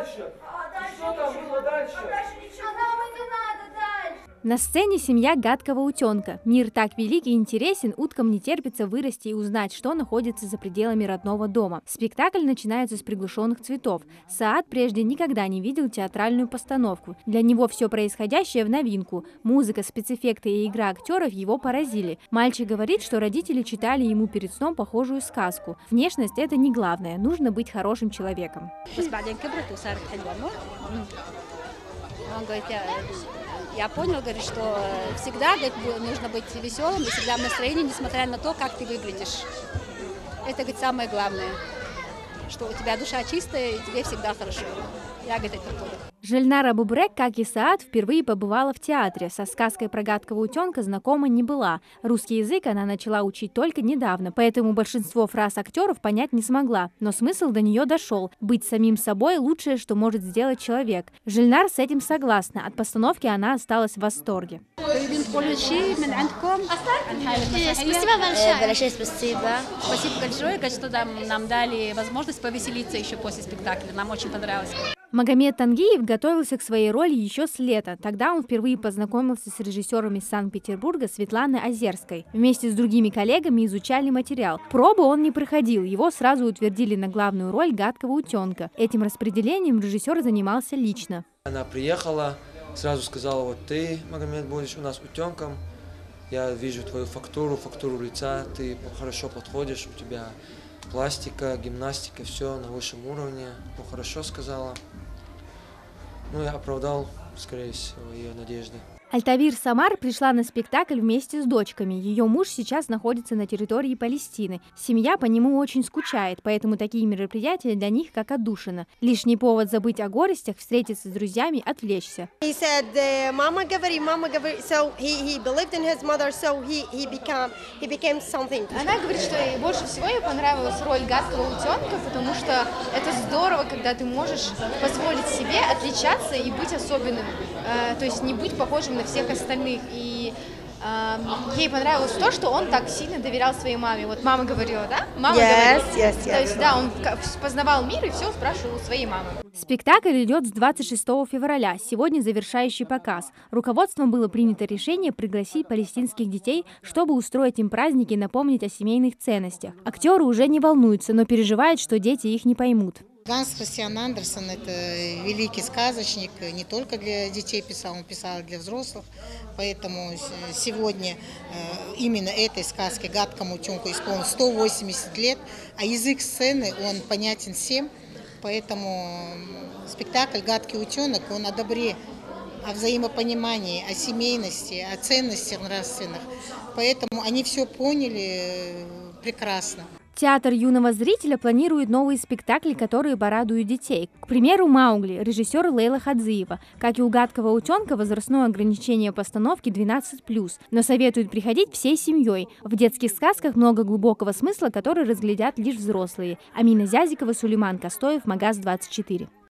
дальше? Что там было дальше? На сцене семья гадкого утенка. Мир так велик и интересен, уткам не терпится вырасти и узнать, что находится за пределами родного дома. Спектакль начинается с приглушенных цветов. Саад прежде никогда не видел театральную постановку. Для него все происходящее в новинку. Музыка, спецэффекты и игра актеров его поразили. Мальчик говорит, что родители читали ему перед сном похожую сказку. Внешность – это не главное, нужно быть хорошим человеком. Я понял, говорит, что всегда, говорит, нужно быть веселым и всегда в настроении, несмотря на то, как ты выглядишь. Это, говорит, самое главное, что у тебя душа чистая и тебе всегда хорошо. Я, говорит, это понял. Жильнара Бубрек, как и Саад, впервые побывала в театре. Со сказкой про гадкого утенка знакома не была. Русский язык она начала учить только недавно, поэтому большинство фраз актеров понять не смогла. Но смысл до нее дошел. Быть самим собой – лучшее, что может сделать человек. Жильнар с этим согласна. От постановки она осталась в восторге. Спасибо большое, что нам дали возможность повеселиться еще после спектакля. Нам очень понравилось. Магомед Тангиев готовился к своей роли еще с лета. Тогда он впервые познакомился с режиссером из Санкт-Петербурга Светланой Озерской. Вместе с другими коллегами изучали материал. Пробу он не проходил, его сразу утвердили на главную роль гадкого утенка. Этим распределением режиссер занимался лично. Она приехала, сразу сказала: вот ты, Магомед, будешь у нас утенком. Я вижу твою фактуру лица, ты хорошо подходишь, у тебя пластика, гимнастика, все на высшем уровне. Ну, хорошо сказала. Ну, я оправдал, скорее всего, ее надежды. Альтавир Самар пришла на спектакль вместе с дочками. Ее муж сейчас находится на территории Палестины. Семья по нему очень скучает, поэтому такие мероприятия для них как отдушина. Лишний повод забыть о горестях, встретиться с друзьями, отвлечься. Мама говорит, so he believed in his mother, so he became something. Она говорит, что ей больше всего ей понравилась роль гадкого утенка, потому что это здорово, когда ты можешь позволить себе отличаться и быть особенным, то есть не быть похожим на всех остальных. И ей понравилось то, что он так сильно доверял своей маме. Вот мама говорила, да? Мама говорила. То есть, да, он познавал мир и все спрашивал у своей мамы. Спектакль идет с 26 февраля. Сегодня завершающий показ. Руководством было принято решение пригласить палестинских детей, чтобы устроить им праздники и напомнить о семейных ценностях. Актеры уже не волнуются, но переживают, что дети их не поймут. Ганс Христиан Андерсен – это великий сказочник, не только для детей писал, он писал и для взрослых. Поэтому сегодня именно этой сказке «Гадкому утенку» исполнилось 180 лет, а язык сцены, он понятен всем. Поэтому спектакль «Гадкий утенок», он о добре, о взаимопонимании, о семейности, о ценностях нравственных. Поэтому они все поняли прекрасно. Театр юного зрителя планирует новые спектакли, которые порадуют детей. К примеру, «Маугли» режиссер Лейла Хадзиева. Как и у «Гадкого утенка», возрастное ограничение постановки 12+, но советуют приходить всей семьей. В детских сказках много глубокого смысла, который разглядят лишь взрослые. Амина Зязикова, Сулейман Костоев, Магаз 24.